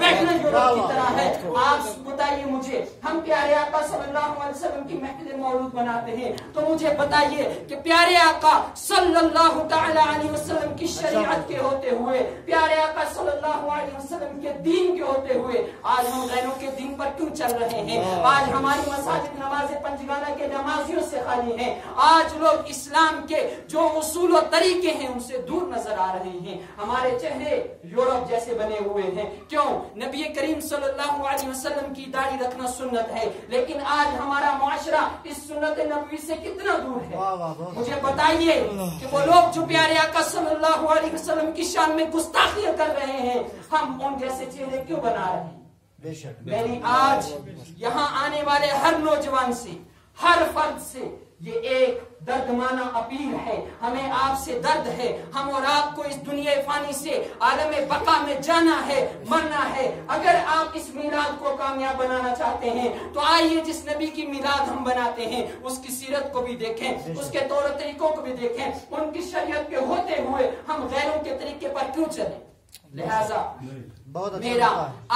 بیٹھنا یورپ کی طرح ہے. آپ بتائیے مجھے، ہم پیارے آقا صلی اللہ علیہ وسلم کی محفل مولود مناتے ہیں تو مجھے بتائیے کہ پیارے آقا صلی اللہ تعالی علیہ وسلم کی شریعت کے ہوتے ہوئے، پیارے آقا صلی اللہ علیہ وسلم کے دین کے ہوتے ہوئے آج ہم غیروں کے دین پر کیوں چل رہے ہیں؟ آج ہماری مساجد نماز پنجگانہ کے نمازیوں سے خالی ہیں. آج لوگ اسلام کے جو اصول و طریقے ہیں ان سے دور نظر آ رہے ہیں. ہمارے چہرے یورپ جیسے بنے ہوئے ہیں. کیوں؟ نبی کریم صلی اللہ علیہ وسلم کی داڑھی رکھنا سنت ہے، لیکن آج ہمارا معاشرہ اس سنت نبوی سے کتنا دور ہے؟ مجھے بتائیے کہ وہ لوگ جو پیارے آقا صلی اللہ علیہ وسلم کی شان میں گستاخیاں کر رہے ہیں، ہم ان جیسے چہرے کیوں بنا رہے ہیں؟ میری آج یہاں آنے والے ہر نوجوان سے، ہر فرد سے یہ ایک دردمانہ اپیل ہے. ہمیں آپ سے درد ہے. ہم اور آپ کو اس دنیا فانی سے عالم بقا میں جانا ہے، مرنا ہے. اگر آپ اس میلاد کو کامیاب بنانا چاہتے ہیں تو آئیے جس نبی کی میلاد ہم بناتے ہیں اس کی سیرت کو بھی دیکھیں، اس کے طور طریقوں کو بھی دیکھیں. ان کی شریعت کے ہوتے ہوئے ہم غیروں کے طریقے پر کیوں چلیں؟ لہذا میرا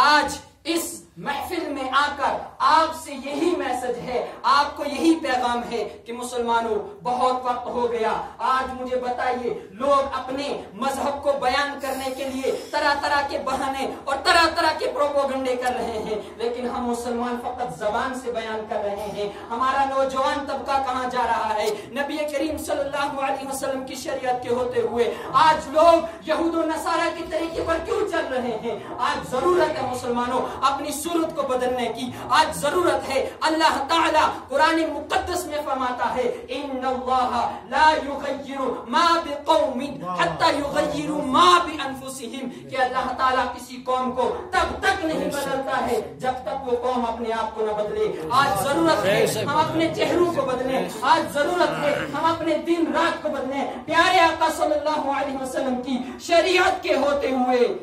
آج اس محفل میں آ کر آپ سے یہی میسج ہے، آپ کو یہی پیغام ہے کہ مسلمانوں بہت وقت ہو گیا. آج مجھے بتائیے، لوگ اپنے مذہب کو بیان کرنے کے لیے طرح طرح کے بہانے اور طرح طرح کے پروپیگنڈے کر رہے ہیں، لیکن ہم مسلمان فقط زبان سے بیان کر رہے ہیں. ہمارا نوجوان طبقہ کہاں جا رہا ہے؟ نبی کریم صلی اللہ علیہ وسلم کی شریعت کے ہوتے ہوئے آج لوگ یہود و نصارہ کے طریقے پر کیوں چل رہے ہیں؟ آج ضرورت ہے مسلمانوں اپنی صورت کو بدلنے کی. آج ضرورت ہے. اللہ تعالیٰ قرآن مقدس میں فرماتا ہے ان اللہ لا یغیر ما بقوم حتی یغیروا ما بانفسہم، کہ اللہ تعالیٰ کسی قوم کو تب تک نہیں بدلتا ہے جب تک وہ قوم اپنے آپ کو نہ بدلے. آج ضرورت ہے ہم اپنے چہروں کو بدلیں. آج ضرورت ہے ہم اپنے دن رات کو بدلیں. پیارے آقا صلی اللہ علیہ وسلم کی شریعت کے ہوتے ہوئے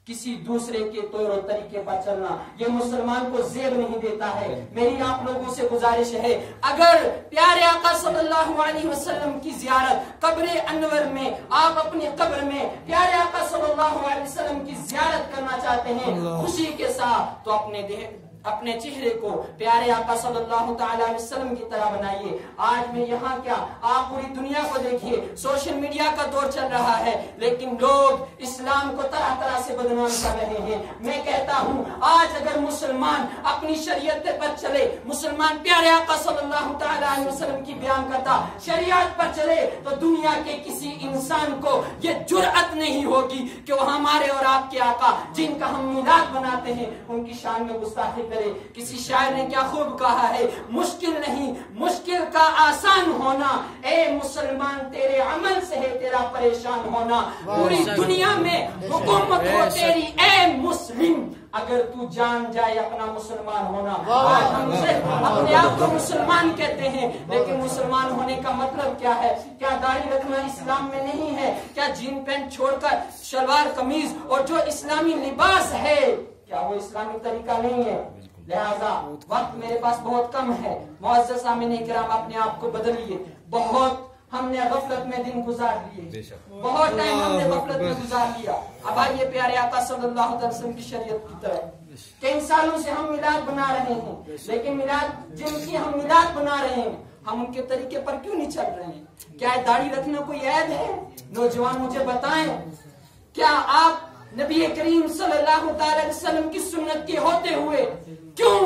کسی دوسرے کے طور و طریقے پر چلنا یہ مسلمان کو زیب نہیں دیتا ہے. میری آپ لوگوں سے گزارش ہے، اگر پیارے آقا صلی اللہ علیہ وسلم کی زیارت قبر انور میں، آپ اپنی قبر میں پیارے آقا صلی اللہ علیہ وسلم کی زیارت کرنا چاہتے ہیں خوشی کے ساتھ، تو اپنے چہرے کو پیارے آقا صلی اللہ تعالی علیہ وسلم کی طرح بنائیے. آج میں یہاں کیا، آپ پوری دنیا کو دیکھیے، سوشل میڈیا کا دور چل رہا ہے، لیکن لوگ اسلام کو طرح طرح سے بدنام کر رہے ہیں. میں کہتا ہوں آج اگر مسلمان اپنی شریعت پر چلے، مسلمان پیارے آقا صلی اللہ تعالی علیہ وسلم کی بیان کرتا شریعت پر چلے، تو دنیا کے کسی انسان کو یہ جرأت نہیں ہوگی کہ وہ ہمارے اور آپ کے آقا جن کا ہم میلاد بناتے ہیں ان کی شان میں گستاخی کرے. کسی شاعر نے کیا خوب کہا ہے، مشکل نہیں مشکل کا آسان ہونا، اے مسلمان تیرے عمل سے ہے تیرا پریشان ہونا. پوری دنیا میں حکومت ہو تیری اے مسلم، اگر تو جان جائے اپنا مسلمان ہونا. آج ہم اپنے آپ کو مسلمان کہتے ہیں، لیکن مسلمان ہونے کا مطلب کیا ہے؟ کیا داڑھی رکھنا اسلام میں نہیں ہے؟ کیا جین پینٹ چھوڑ کر شلوار قمیض اور جو اسلامی لباس ہے کیا وہ اسلامی طریقہ نہیں ہے؟ لہذا وقت میرے پاس بہت کم ہے. معزز سامعین کرام، اپنے آپ کو بدلیے. بہت ہم نے غفلت میں دن گزار لیے، بہت ٹائم ہم نے غفلت میں گزار لیا. اب آئیے پیارے آقا صلی اللہ علیہ وسلم کی شریعت کی طرف. کئی سالوں سے ہم میلاد بنا رہے ہیں، لیکن میلاد جن کی ہم میلاد بنا رہے ہیں ہم ان کے طریقے پر کیوں نہیں چل رہے ہیں؟ کیا داڑھی رکھنا کوئی عیب ہے؟ نوجوان مجھے بتائیں، کیا آپ نبی کریم صلی اللہ تعالی علیہ وسلم کی سنت کے ہوتے ہوئے کیوں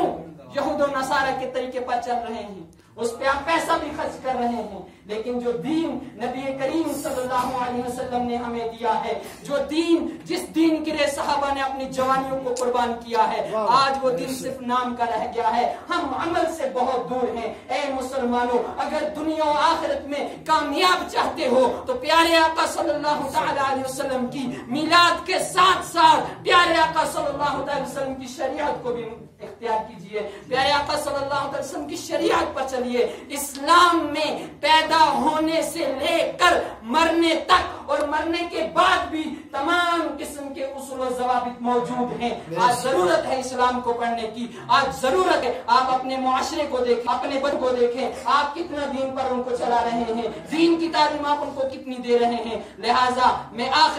یہود و نصارہ کے طریقے پر چل رہے ہیں؟ اس پہ آپ پیسہ بھی خرچ کر رہے ہیں، لیکن جو دین نبی کریم صلی اللہ علیہ وسلم نے ہمیں دیا ہے، جو دین جس دین کے لیے صحابہ نے اپنی جوانیوں کو قربان کیا ہے، آج وہ دین صرف نام کا رہ گیا ہے. ہم عمل سے بہت دور ہیں. اے مسلمانوں، اگر دنیا و آخرت میں کامیاب چاہتے ہو تو پیارے آقا صلی اللہ تعالی علیہ وسلم کی میلاد کے ساتھ ساتھ پیارے آقا صلی اللہ تعالی وسلم کی شریعت کو بھی اختیار کیجئے. پیارے آقا صلی اللہ علیہ وسلم کی شریعت پر چلیے. اسلام میں پیدا ہونے سے لے کر مرنے تک اور مرنے کے بعد بھی تمام قسم کے اصول و ضوابط موجود ہیں. آج ضرورت ہے اسلام کو پڑھنے کی. آج ضرورت ہے آپ اپنے معاشرے کو دیکھیں، اپنے بچوں کو دیکھیں، آپ کتنا دین پر ان کو چلا رہے ہیں، دین کی تعلیم آپ ان کو کتنی دے رہے ہیں. لہٰذا میں آخر